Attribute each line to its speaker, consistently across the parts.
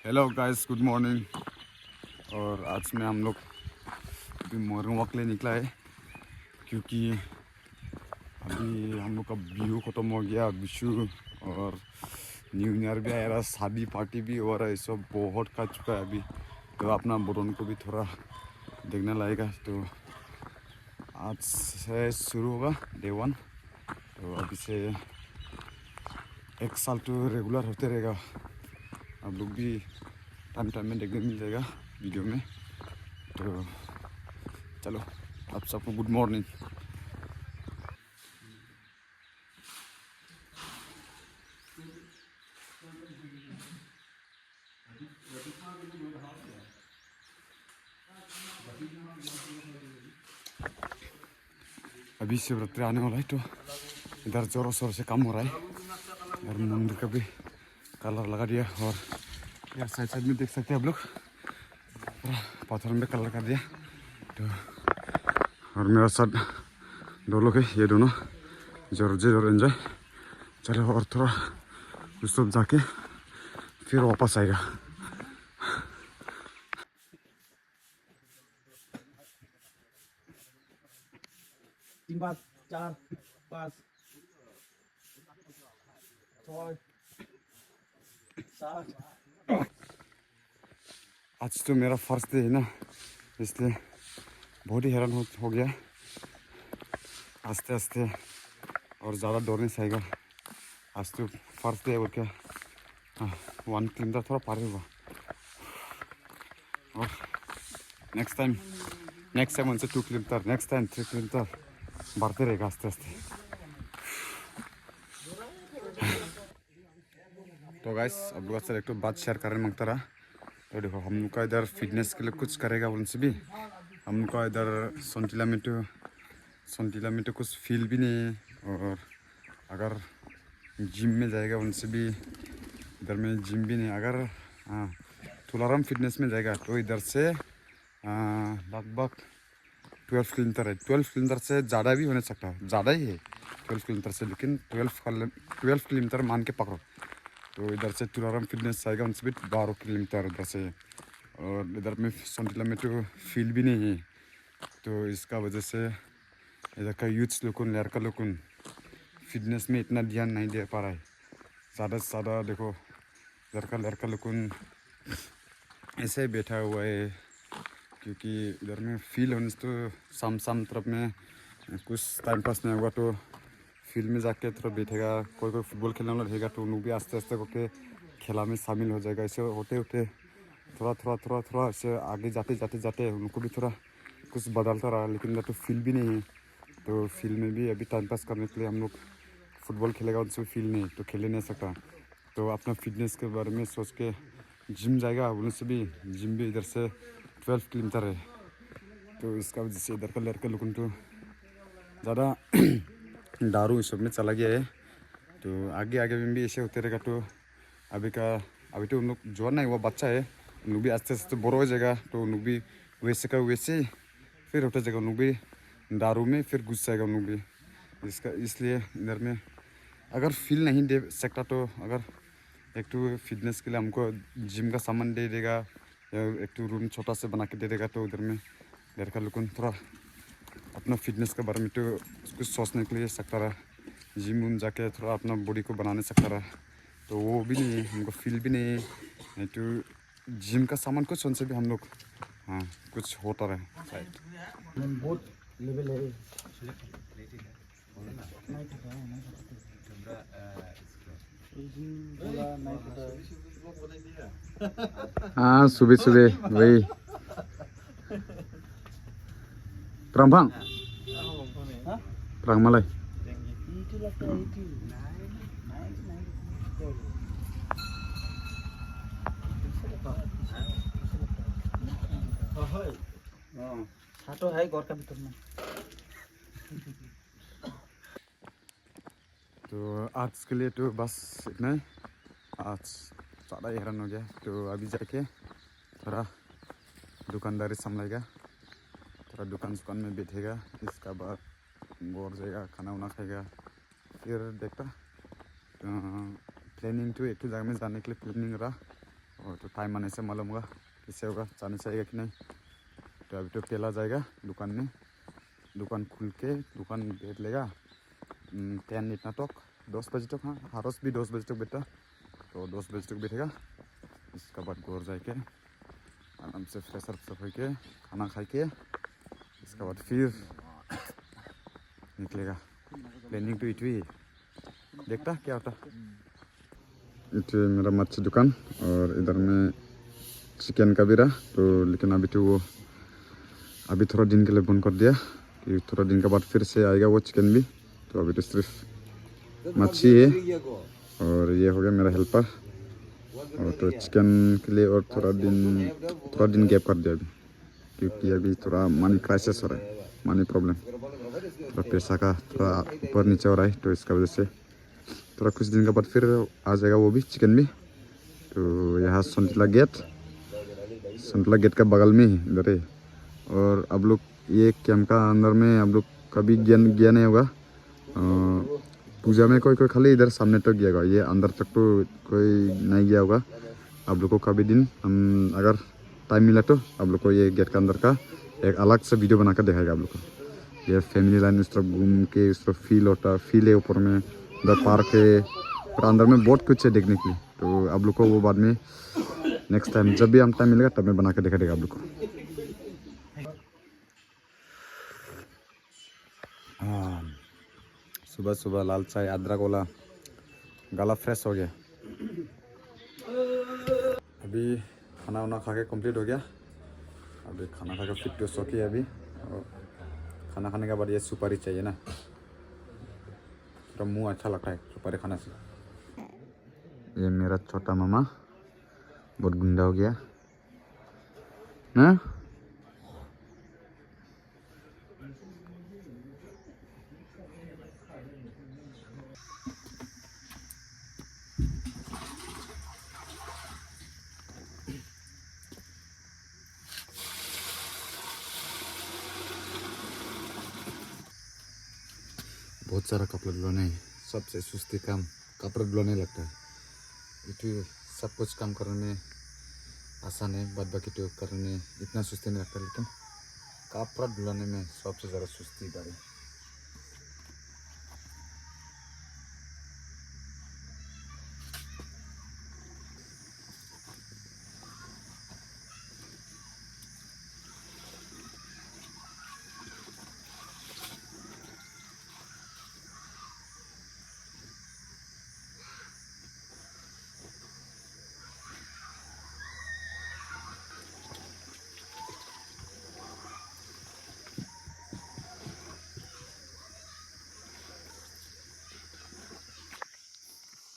Speaker 1: Hello guys, good morning. और आज में हम लोग अभी मॉर्निंग वॉक लिए निकला है क्योंकि अभी हम लोग का बिहू ख़त्म हो गया, विशु और न्यू ईयर भी आया रहा, शादी पार्टी भी हो रहा है, सब बहुत खा चुका है अभी। तो अपना बुरन को भी थोड़ा देखने लायेगा। तो आज से शुरू होगा डे 1। तो अभी से 1 साल तो रेगुलर होते रहेगा। आप लोग भी टाइम टाइम में देखने मिल जाएगा वीडियो में। तो चलो, आप सबको गुड मॉर्निंग। अभी शिवरात्रि आने वाला है तो इधर जोरों शोर से काम हो रहा है। और मंदिर का भी कलर लगा दिया। और यार साइड साइड में देख सकते हैं आप लोग, पूरा पत्थर में कलर कर दिया। तो और मेरा साथ दो लोग है, ये दोनों जरूर एंजॉय। चलो और थोड़ा उस सब जाके फिर वापस आएगा।
Speaker 2: तीन पाँच चार पाँच छः सात।
Speaker 1: आज तो मेरा फर्स्ट डे है ना, इसलिए बहुत ही हैरान हो गया। आस्ते आस्ते और ज़्यादा दौड़ने से आएगा। आज तो फर्स्ट डे और क्या 1 किलोमीटर थोड़ा पार होगा। और नेक्स्ट टाइम उनसे 2 किलोमीटर, नेक्स्ट टाइम 3 किलोमीटर बढ़ते रहेगा आस्ते आस्ते। तो गाइस, अब लोग से एक तो बात शेयर करने मांगता रहा। तो देखो, हम लोग का इधर फिटनेस के लिए कुछ करेगा उनसे भी। हम लोग का इधर सोनटिला में तो कुछ फील भी नहीं है। और अगर जिम में जाएगा उनसे भी, इधर में जिम भी नहीं। अगर तुलाराम फिटनेस में जाएगा तो इधर से लगभग 12 किलोमीटर है। 12 किलोमीटर से ज़्यादा भी होने सकता है, ज़्यादा ही है 12 किलोमीटर से, लेकिन 12 किलोमीटर मान के पकड़ो। तो इधर से तुलाराम फिटनेस जाएगा उनसे भी 12 किलोमीटर इधर से। और इधर में सोनटिला में तो फील्ड भी नहीं है। तो इसका वजह से इधर का यूथ्स लोग, लड़का लोग फिटनेस में इतना ध्यान नहीं दे पा रहा है। ज़्यादा से ज़्यादा देखो, लड़का लोग ऐसे बैठा हुआ है क्योंकि इधर में फील्ड होने से तो शाम तरफ में कुछ टाइम पास नहीं होगा। तो फील्ड में जाके थोड़ा बैठेगा, कोई फुटबॉल खेलने वाला रहेगा तो उन भी आस्ते आस्ते करके खेला में शामिल हो जाएगा। ऐसे होते होते थोड़ा ऐसे आगे जाते उनको भी थोड़ा कुछ बदलता रहा। लेकिन इधर तो फील्ड भी नहीं है। तो फील्ड में भी अभी टाइम पास करने के लिए हम लोग फुटबॉल खेलेगा, उनसे फील्ड नहीं तो खेल ही नहीं सकता। तो अपना फिटनेस के बारे में सोच के जिम जाएगा उनसे भी। जिम भी इधर से 12 किलोमीटर है। तो इसका वजह से इधर का लड़का लोग तो ज़्यादा दारू इस सब में चला गया है। तो आगे आगे में भी ऐसे होते रहेगा। तो अभी तो उन लोग जवान नहीं हुआ, बच्चा है। उन लोग भी आस्ते आस्ते बड़ा हो जाएगा। तो उन लोग भी वैसे का वैसे फिर होता जाएगा। उन लोग भी दारू में फिर घुस जाएगा उन लोग भी। इसलिए इधर में अगर फील नहीं दे सकता तो अगर एक तो फिटनेस के लिए हमको जिम का सामान दे देगा या एक तो रूम छोटा से बना के दे देगा। तो उधर में लड़का लोग थोड़ा अपना फिटनेस के बारे में तो कुछ सोचने के लिए सकता रहा, जिम उम जाके थोड़ा अपना बॉडी को बनाने सकता रहा। तो वो भी नहीं है, हमको फील भी नहीं है। तो जिम का सामान कुछ उनसे भी हम लोग कुछ होता रहे शायद।
Speaker 2: बहुत लेवल है।
Speaker 1: हाँ, सुबह सुबह वही Prambang, Prang Malay.
Speaker 2: तो है गौर का भीतर में।
Speaker 1: तो आज के लिए तो बस इतना ही। आज ज़्यादा हैरान हो गया। तो अभी जाके थोड़ा दुकानदारी संभालेगा, थोड़ा दुकान में बैठेगा। इसका बाद बोर जाएगा, खाना वाना खाएगा, फिर देखता। प्लानिंग तो एक जगह में जाने के लिए प्लानिंग रहा। और तो टाइम आने से मालूम होगा कैसे होगा, जाने चाहिए कि नहीं। तो अभी तो पहला जाएगा दुकान में, दुकान खुल के दुकान बैठ लेगा 10 इतना तक, 10 बजे तक। हाँ हारस भी 10 बजे तक बैठा, तो 10 बजे तक बैठेगा। इसके बाद घर जाके आराम से फ्रेश अप हो के खाना खा के इसके बाद फिर निकलेगा। प्लानिंग तो इतनी ही, देखता क्या होता। इतने मेरा मच्छी दुकान और इधर में चिकन का भी रहा, तो लेकिन अभी तो वो अभी थोड़ा दिन के लिए बंद कर दिया कि थोड़ा दिन के बाद फिर से आएगा वो चिकन भी। तो अभी तो सिर्फ मच्छी है और ये हो गया मेरा हेल्पर। और तो चिकन के लिए और थोड़ा दिन गैप कर दिया अभी, क्योंकि अभी थोड़ा मनी क्राइसिस हो रहा है, मनी प्रॉब्लम, थोड़ा पैसा का थोड़ा ऊपर नीचे हो रहा है। तो इसका वजह से थोड़ा कुछ दिन के बाद फिर आ जाएगा वो भी चिकन भी। तो यहाँ संतला गेट का बगल में ही इधर है। और अब लोग ये कैंप का अंदर में अब लोग कभी गया नहीं होगा, पूजा में कोई खाली इधर सामने तक गया होगा, ये अंदर तक तो कोई नहीं गया होगा। आप लोग को कभी दिन हम अगर टाइम मिला तो आप लोग को ये गेट का अंदर का एक अलग से वीडियो बना कर दिखाएगा आप लोग को। ये फैमिली लाइन उस तरफ घूम के उस तरफ फील है ऊपर में, उधर पार्क है और अंदर में बहुत कुछ है देखने के लिए। तो आप लोग को वो बाद में नेक्स्ट टाइम जब भी हम टाइम मिलेगा तब मैं बना कर दिखा देगा आप लोग को। हाँ सुबह सुबह लाल चाय अदरक वाला, गला फ्रेश हो गया। अभी खाना वाना खा के कम्प्लीट हो गया। अभी खाना खा के फिट तो सो किया अभी। और खाना खाने के बाद ये सुपारी चाहिए ना, थोड़ा मुंह अच्छा लगता है सुपारी खाने से। ये मेरा छोटा मामा बहुत गुंडा हो गया ना। बहुत सारा कपड़ा धुलाना है, सबसे सुस्ती काम कपड़ा धुलाने लगता है। इतनी सब कुछ काम करने में आसान है, बाद बाकी तो करने में इतना सुस्ती नहीं लगता, लेकिन कपड़ा धुलाने में सबसे ज़्यादा सुस्ती बारी।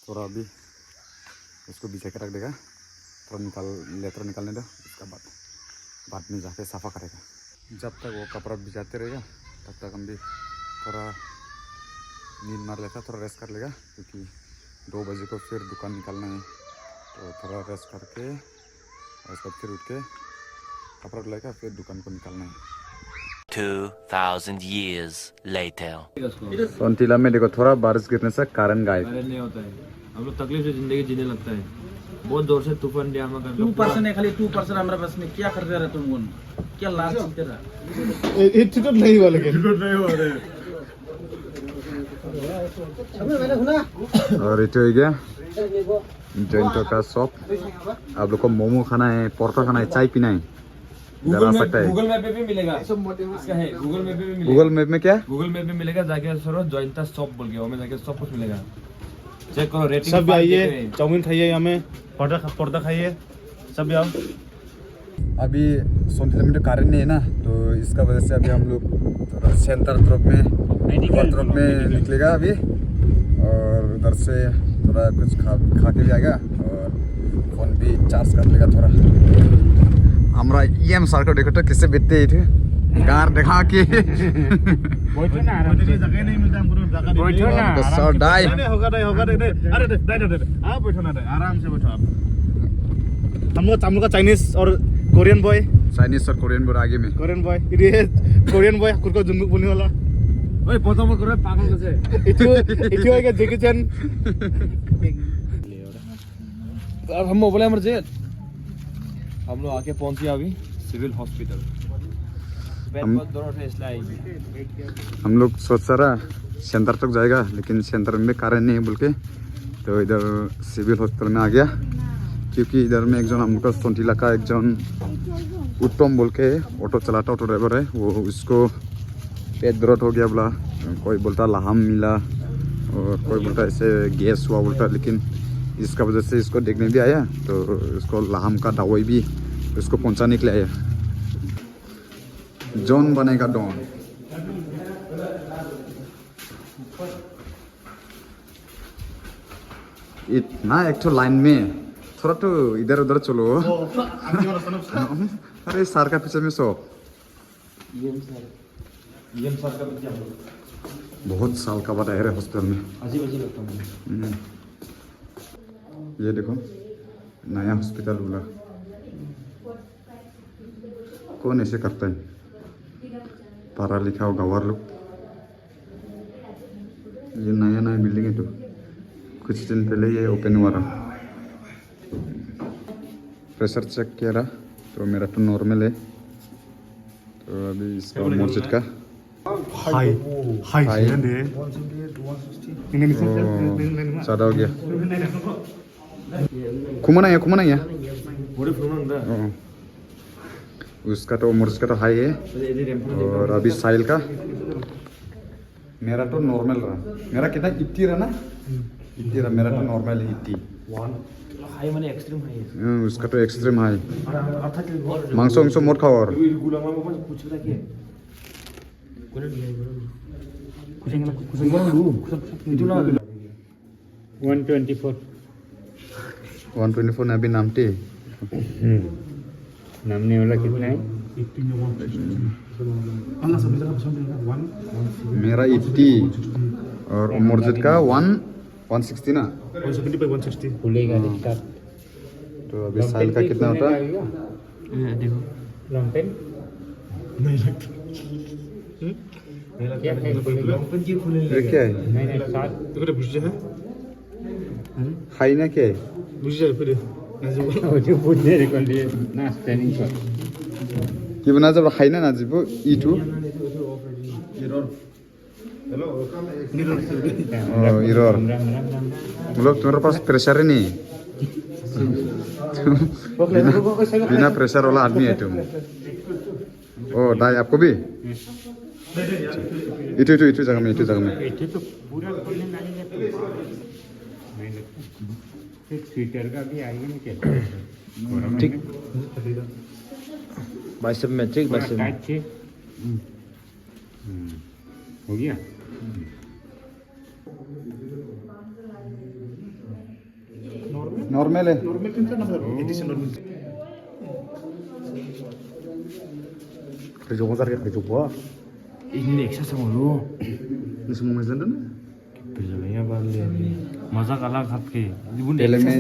Speaker 1: थोड़ा अभी उसको बिछा के रख देगा, थोड़ा लेटर निकालने दो, उसका बाद में जाके सफ़ा करेगा। जब तक वो कपड़ा बिछाते रहेगा तब तक हम भी थोड़ा नींद मार लेता, थोड़ा रेस्ट कर लेगा, क्योंकि 2 बजे को फिर दुकान निकालना है। तो थोड़ा रेस्ट करके उसके बाद फिर उठ के कपड़ा धुलाएगा, फिर दुकान को निकालना है।
Speaker 3: 2000 years later.
Speaker 1: सोनतीला में देखो थोड़ा बारिश गिरने से कारण गायब
Speaker 2: नहीं होता है, हम लोग तकलीफ से जिंदगी जीने लगता है। बहुत जोर से तूफान दिया हम 2% है, खाली 2% हमारे पास में। क्या करते रहे तुम लोग, क्या लाल चलते रहा
Speaker 4: इतना नहीं हुआ, लेकिन
Speaker 2: नहीं हो रहे।
Speaker 1: और इतो हो गया जैंटो का शॉप। आप लोग को मोमो खाना है, पोर्टा खाना है, चाय पीना है, इधर आ सकता है।
Speaker 2: गूगल मैप पे भी मिलेगा, इसका है गूगल मैप पे भी मिलेगा।
Speaker 1: गूगल मैप में क्या,
Speaker 2: गूगल मैप में मिलेगा, जाके सर जॉइंटा शॉप बोल के वहाँ जाके सब कुछ मिलेगा। चेक करो रेटिंग।
Speaker 4: सब आइए, चाउमीन खाइए, हमें पर्दा खाइए, सब आओ।
Speaker 1: अभी सोनतीला में तो कारण नहीं है ना, तो इसका वजह से अभी हम लोग थोड़ा सेंटर तरफ में निकलेगा अभी। और उधर से थोड़ा कुछ खा के भी आएगा और फोन भी चार्ज कर लेगा थोड़ा। हमारा EM सर को देखो तो किससे बैठते ही थे, कार दिखा के
Speaker 4: बैठो ना, जगह नहीं मिलता हमको, बैठो ना
Speaker 1: सर डाई
Speaker 4: होगा दे अरे दे आप बैठो ना, आराम से बैठो आप। हम लोग का चाइनीज और कोरियन बॉय,
Speaker 1: चाइनीज और कोरियन बोर्ड आगे में
Speaker 4: कोरियन बॉय, ये कोरियन बॉय खुद को जुंगुक बोलने वाला।
Speaker 2: ओए पता मत करो पागल कैसे।
Speaker 4: इतो है जैकी चैन।
Speaker 2: अब हम मोबाइल मर जे हम लोग आके पहुंच गए अभी सिविल हॉस्पिटल। पेट बहुत दर्द है इसलिए आई।
Speaker 1: हम लोग सोच रहा सेंटर तक जाएगा, लेकिन सेंटर में कारण नहीं है बोल के तो इधर सिविल हॉस्पिटल में आ गया, क्योंकि इधर में एक जन हम लोग का सोंटीला का एक जन उत्तम बोल के ऑटो चलाता ऑटो ड्राइवर है, वो उसको पेट दर्द हो गया बोला, कोई बोलता लाहम मिला और कोई बोलता ऐसे गैस हुआ बोलता, लेकिन इसका वजह से इसको देखने भी आया तो उसको लाहम का दवाई भी उसको पहुंचाने के लिए आया। जॉन बनेगा डॉन। इतना एक तो लाइन में थोड़ा तो इधर उधर चलो। अरे सर का पीछे में सो
Speaker 2: सर का बच्चा
Speaker 1: बहुत साल का बाद आया है हॉस्पिटल में।
Speaker 2: अजीब अजीब लगता है।
Speaker 1: ये देखो नया हॉस्पिटल बोला, कौन ऐसे करता है? पढ़ा लिखा हो गवार लोग। ये नया नया बिल्डिंग है, तो कुछ दिन पहले ये ओपन हुआ रहा। प्रेशर चेक किया रहा तो मेरा तो नॉर्मल है, तो अभी इसका मोर्चिट का
Speaker 4: हाई हाई
Speaker 1: हाई।
Speaker 4: ini
Speaker 1: ज़्यादा हो गया। कुमना है
Speaker 2: बड़े फ्लोर अंदर
Speaker 1: उसका तो मोर्चिट का तो हाई है, और अभी साहिल का मेरा तो नॉर्मल रहा। मेरा कितना 80 रहा ना, 80 रहा। मेरा तो नॉर्मल है 80।
Speaker 2: हाई माने एक्सट्रीम हाई है।
Speaker 1: उसका तो एक्सट्रीम हाई।
Speaker 2: अर्थात
Speaker 1: मांस वांस मत खाओ और
Speaker 2: गुलाम में कुछ रहा क्या कोने itu lah
Speaker 4: 124
Speaker 1: 124 अभी नामटी।
Speaker 4: नामने वाला कितना है?
Speaker 1: मेरा 80 और मोर्जिद का 160 ना।
Speaker 4: 170 by 160
Speaker 5: खुलेगा स्टार्ट।
Speaker 1: तो अभी साहिल का कितना होता है?
Speaker 2: देखो
Speaker 5: लॉन्ग पेन
Speaker 4: नहीं लगता।
Speaker 5: क्या खुलेगा?
Speaker 1: ये क्या है?
Speaker 5: नहीं नहीं सात
Speaker 4: देखो बुझ है
Speaker 1: हाई ना क्या है?
Speaker 4: बुझ जाए फिर
Speaker 5: वो जो पूछने को लिए ना स्टैंडिंग शॉट
Speaker 1: कि बना जब हाई ना नाजिब E2 इरर। मतलब तुम्हारे पास प्रेशर ही नहीं। बिना प्रेशर वाला आदमी है तुम। ओ डाई आपको भी? इटू जगह में
Speaker 5: ये तो पूरा खोलने लगेगा तो नहीं लगता। फिर ट्विटर का भी आएगा नहीं क्या?
Speaker 2: ठीक बाइसेप में ठीक बाइसेप में
Speaker 5: टाइट हो गया।
Speaker 1: नॉर्मल है।
Speaker 4: नॉर्मल कितना नंबर 80 से normal
Speaker 1: Kerja besar kayak coba.
Speaker 2: ini eksa sama lu
Speaker 1: Ini semua mesin dan.
Speaker 2: बिजलियां बांध ली मजा काला खात के
Speaker 1: पहले में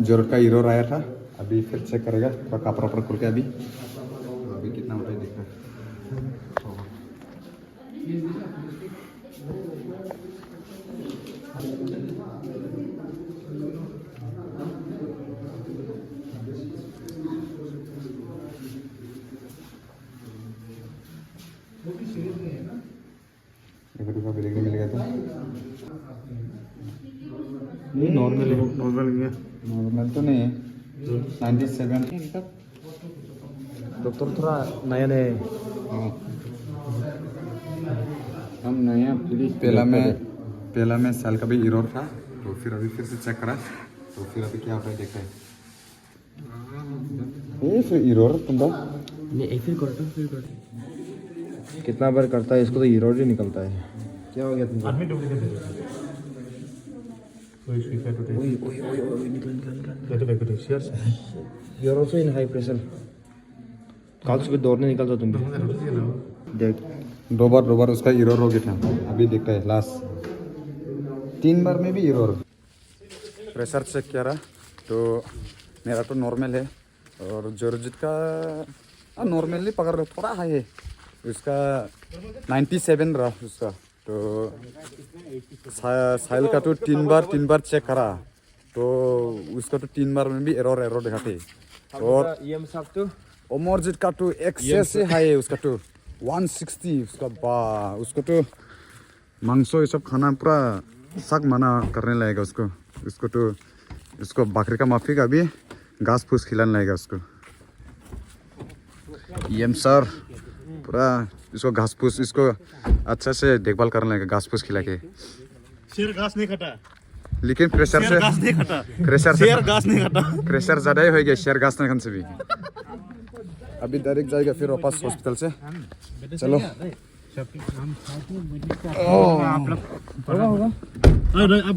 Speaker 1: जरूरत का हीरो आया था, अभी फिर चेक करेगा थोड़ा कपड़ा पर खोल के। अभी कितना होता है देखना। मिलेगा तो
Speaker 2: ये नॉर्मल है
Speaker 1: नॉर्मल तो नहीं है। 97
Speaker 2: डॉक्टर थोड़ा नया नया है
Speaker 1: हम नया पुलिस। पहला में साल का भी एरर था, तो फिर अभी फिर से चेक करा, तो फिर अभी क्या होता है देखते हैं। ये फिर एरर तुम
Speaker 2: नहीं एक फिर करता कितना बार करता है इसको तो हीरो ही निकलता है। क्या हो गया तुमको?
Speaker 4: आदमी डुप्लीकेट है कोई स्पीकर टूटे
Speaker 2: ओए निकल
Speaker 4: तो back to share
Speaker 2: you are also in high pressure कल सुबह दौड़ने निकलता तुम देख
Speaker 1: दो बार उसका एरर हो गया था। अभी देखते हैं लास्ट 3 बार में भी एरर। प्रेशर चेक किया रहा तो मेरा तो नॉर्मल है, और जोरजित का नॉर्मली पकड़ रहा, थोड़ा हाई है। उसका 97 रहा उसका। तो साहिल का तो 3 बार चेक करा, तो उसका तो 3 बार में भी एरर दिखाते। और
Speaker 2: ये हम सब तो
Speaker 1: अमरजीत का तो एक्सेस से हाई है उसका तो 160 उसका बा उसको तो मांसो ये सब खाना पूरा सक मना करने लगेगा उसको उसको तो इसको बकरी का माफी का भी घास फूस खिलाने लगेगा उसको ये सर पूरा इसको घास फूस इसको अच्छा से देखभाल करने लगेगा घास फूस खिला के
Speaker 4: शेर घास नहीं खाता
Speaker 1: लेकिन प्रेशर से
Speaker 4: घास नहीं खाता
Speaker 1: प्रेशर से
Speaker 4: शेर घास नहीं खाता
Speaker 1: प्रेशर ज़्यादा ही हो गया शेर घास नहीं खाने से भी अभी डायरेक्ट जाएगा फिर वापस हॉस्पिटल से चलो
Speaker 4: अब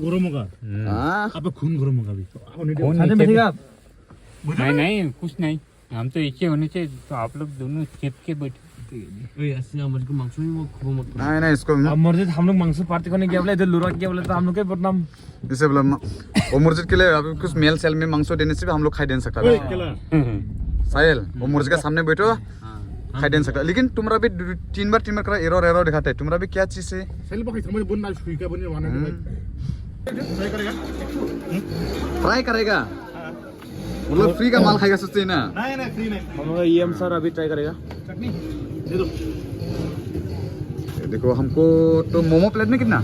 Speaker 4: गरम होगा
Speaker 1: हाँ
Speaker 4: अब खून गरम होगा अभी
Speaker 2: साथ में बैठेगा आप
Speaker 5: नहीं कुछ नहीं हम तो एक ही होने चाहिए तो आप लोग दोनों चिप के बैठे
Speaker 2: ऐसे अमरजीत को मांसो वो खो मत
Speaker 1: नहीं नहीं इसको
Speaker 2: अमरजीत हम लोग मांसो पार्टी करने गया बोले इधर लुरा किया बोले तो हम लोग के बदनाम
Speaker 1: इसे बोला अमरजीत के लिए अभी कुछ मेल सेल में मांसो देने से भी हम लोग खाई दे सकता है साहिल अमरजीत के सामने बैठो खाई दे सकता लेकिन तुम्हारा भी तीन बार करा एरर एरर दिखाता है तुम्हारा भी क्या चीज है ट्राई करेगा मतलब फ्री का माल खाएगा सोचते हैं ना
Speaker 4: नहीं फ्री नहीं
Speaker 2: हम लोग ये हम सर अभी ट्राई करेगा
Speaker 4: चटनी दे दो
Speaker 1: ये देखो हमको तो मोमो प्लेट में कितना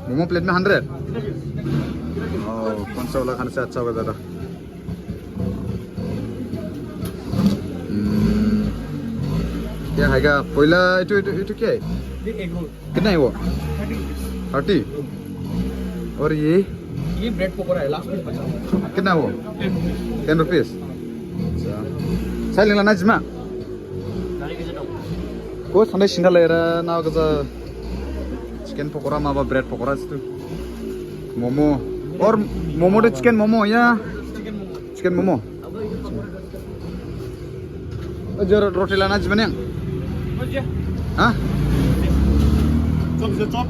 Speaker 1: मोमो प्लेट में 100 कौन सा वाला खाने से अच्छा होगा ज़्यादा क्या खाएगा पहला इटू क्या है कितना है वो 30 और ये
Speaker 2: ब्रेड पकोड़ा है लास्ट में बचा
Speaker 1: कितना वो 10 रुपीस साइल ना जिमा को संडे सिंगल लेरा ना गजा चिकन पकोड़ा माबा ब्रेड पकोड़ा itu मोमो और मोमो तो चिकन मोमो या चिकन मोमो जरा रोटी लाना जिमा हाँ
Speaker 4: चॉप से चॉप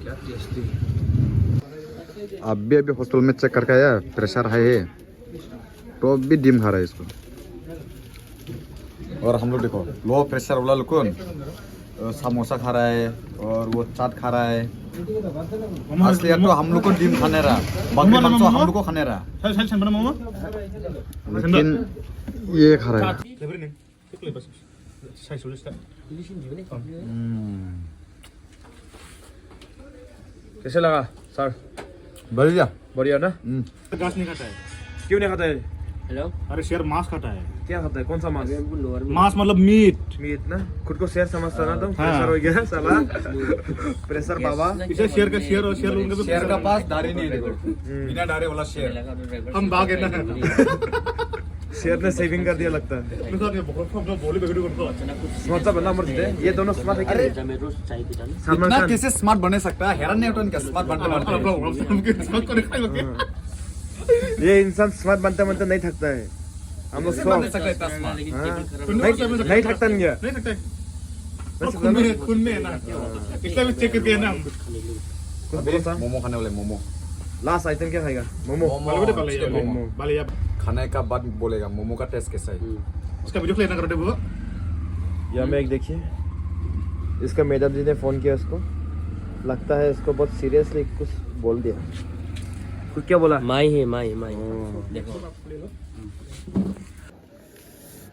Speaker 2: क्या टेस्टी
Speaker 1: अभी हॉस्पिटल में चेक करके आया प्रेशर हाई है तो अभी डिम खा रहा है इसको और हम लोग देखो लो प्रेशर वाला लोग समोसा खा रहा है और वो चाट खा रहा है असली तो हम लोग को डिम खाने रहा बाकी मांस हम लोग को खाने रहा लेकिन ये खा रहा है
Speaker 2: कैसे लगा सर
Speaker 1: बढ़िया
Speaker 2: बढ़िया ना
Speaker 4: घास नहीं खाता है
Speaker 2: क्यों नहीं खाता है हेलो
Speaker 4: अरे शेर मांस खाता है
Speaker 2: क्या खाता है कौन सा मांस
Speaker 4: मांस मतलब मीट
Speaker 2: मीट ना खुद को शेर समझता ना तुम प्रेशर हो गया साला प्रेशर बाबा
Speaker 4: इसे शेर का शेर और शेर लोगों के
Speaker 1: शेर का पास दाढ़ी नहीं है देखो बिना दाढ़ी वाला शेर
Speaker 4: हम भाग गए ना
Speaker 2: शेर ने सेविंग कर दिया लगता है
Speaker 4: बोली बेगड़ी करतो
Speaker 2: स्मार्ट सा बंदा मर जाए ये दोनों स्मार्ट है
Speaker 1: अरे
Speaker 2: सलमान
Speaker 1: इतना
Speaker 2: खान
Speaker 1: कैसे स्मार्ट बने सकता है हैरान नहीं होता इनका स्मार्ट बनते
Speaker 2: ये इंसान स्मार्ट बनते बनते नहीं थकता है हम लोग सौ
Speaker 1: बन सकता है इतना स्मार्ट
Speaker 2: नहीं थकता नहीं है
Speaker 4: नहीं सकते खून में है ना इसलिए भी चेक करके है ना
Speaker 2: कुछ बोलो सा
Speaker 1: मोमो खाने वाले मोमो
Speaker 2: लास्ट आइटम क्या खाएगा मोमो
Speaker 1: मोमो
Speaker 4: बाले
Speaker 1: खाने का बाद बोलेगा मोमो का टेस्ट कैसा है
Speaker 4: उसका वीडियो प्ले ना कर दे वो
Speaker 2: यहाँ में एक देखिए इसका मैडम जी ने फोन किया उसको लगता है इसको बहुत सीरियसली कुछ बोल दिया कुछ क्या बोला
Speaker 6: माई देखो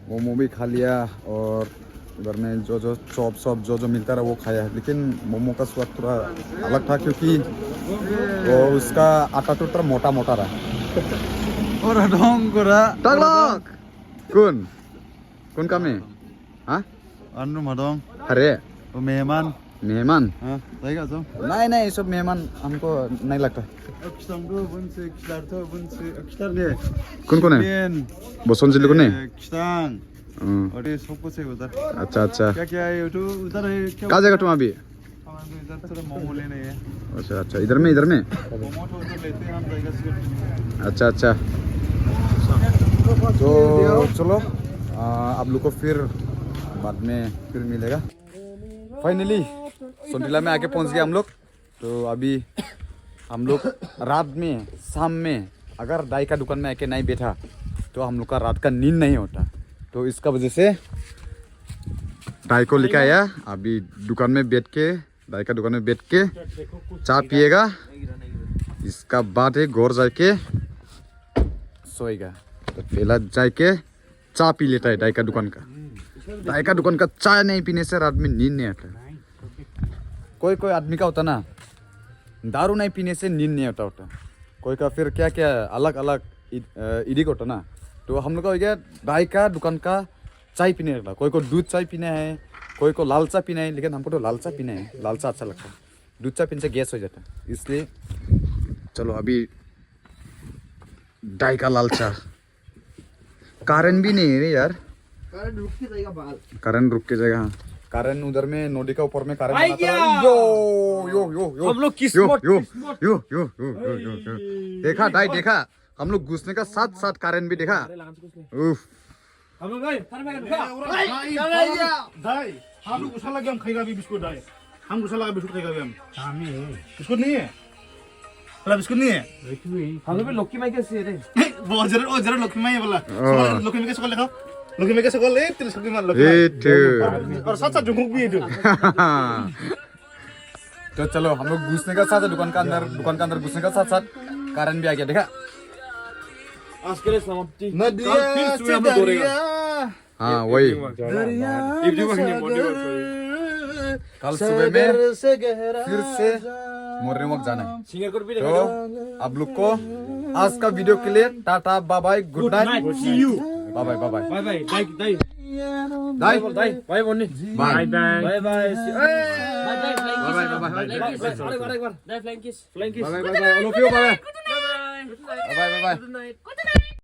Speaker 1: मोमो भी खा लिया और उधर में जो चॉप सॉप जो मिलता रहा वो खाया लेकिन मोमो का स्वाद थोड़ा अलग था क्योंकि वो उसका आटा तो थोड़ा मोटा मोटा रहा और टगलक कौन काम है हाँ
Speaker 7: Anu madong,
Speaker 1: अरे
Speaker 7: meman,
Speaker 1: मेहमान
Speaker 7: tega so.
Speaker 1: नहीं ये सब मेहमान हमको नहीं लगता
Speaker 7: Akşam do bunse, kişler to bunse, akşlar ne?
Speaker 1: कौन है
Speaker 7: Ben,
Speaker 1: बसंत जिले को नहीं
Speaker 7: kiştan,
Speaker 1: हाँ,
Speaker 7: और ये सब कुछ है उधर.
Speaker 1: अच्छा अच्छा
Speaker 7: क्या है तो उधर है क्या?
Speaker 1: कहाँ जाएगा तुम अभी
Speaker 7: हमारे इधर थोड़ा मोमो लेने है.
Speaker 1: अच्छा अच्छा इधर में
Speaker 7: मोमो तो उधर लेते हैं हम जाएगा सिर्फ.
Speaker 1: अच्छा अच्छा तो चलो आप लोग को फिर बाद में फिर मिलेगा फाइनली सोंडिला में आके पहुंच गए हम लोग तो अभी हम लोग रात में शाम में अगर दाई का दुकान में आके नहीं बैठा तो हम लोग का रात का नींद नहीं होता तो इसका वजह से दाई को लेकर आया अभी दुकान में बैठ के दाई का दुकान में बैठ के चाय पिएगा इसका बाद है घर जाके सोएगा। तो पहला जाके चाय पी लेता है दाई का दुकान का। दाई का दुकान का चाय नहीं पीने से रात में नींद नहीं आता। कोई कोई आदमी का होता ना, दारू नहीं पीने से नींद नहीं होता। कोई का फिर क्या क्या अलग अलग इडिक होता ना। तो हम लोग का हो गया दाई का दुकान का चाय पीने का। कोई को दूध चाय पीना है, कोई को लाल चाय पीना है, लेकिन हमको तो लाल चाय पीना है। लाल चाय अच्छा लगता है, दूध चाय पीने से गैस हो जाता है। इसलिए चलो अभी दाई का लाल चाय। कारण भी नहीं है यार, कारण रुक के जाएगा। हाँ, कारण उधर में नदी का ऊपर में कारण बनाता है। यो यो यो यो
Speaker 2: हम लोग
Speaker 1: किस्मत यो यो यो यो देखा दाई, देखा हम लोग घुसने का साथ साथ कारण भी देखा। उफ
Speaker 2: हम लोग गए
Speaker 4: दाई हम लोग गुस्सा लगे, हम खाएगा भी बिस्कुट। दाई हम गुस्सा लगा बिस्कुट खाएगा भी। हम बिस्कुट नहीं है, बोला बिस्कुट नहीं है।
Speaker 2: हम लोग लक्की माई कैसे रे
Speaker 4: वो जरा लक्ष्मी माई बोला। लक्ष्मी माई के सकल देखो, लक्ष्मी माई के सकल ए तेरे सकल मार लक्ष्मी और साथ साथ जुंगुक भी है।
Speaker 1: तो चलो हम लोग घुसने का साथ दुकान का अंदर घुसने का साथ साथ कारण भी आ गया। देखा
Speaker 2: आज के लिए समाप्ति।
Speaker 4: नदिया से दरिया,
Speaker 1: हाँ वही कल सुबह में फिर से मॉर्निंग वॉक जाना है।
Speaker 2: सिंगर को भी
Speaker 1: तो आप लोग को आज का वीडियो के लिए टाटा bye bye, good night, see you, bye bye bye bye
Speaker 2: bye bye दाई दाई
Speaker 1: दाई
Speaker 2: दाई बाय बोलनी
Speaker 1: bye
Speaker 2: bye bye
Speaker 1: bye
Speaker 2: flying kiss
Speaker 1: bye bye bye all of you, bye bye bye bye.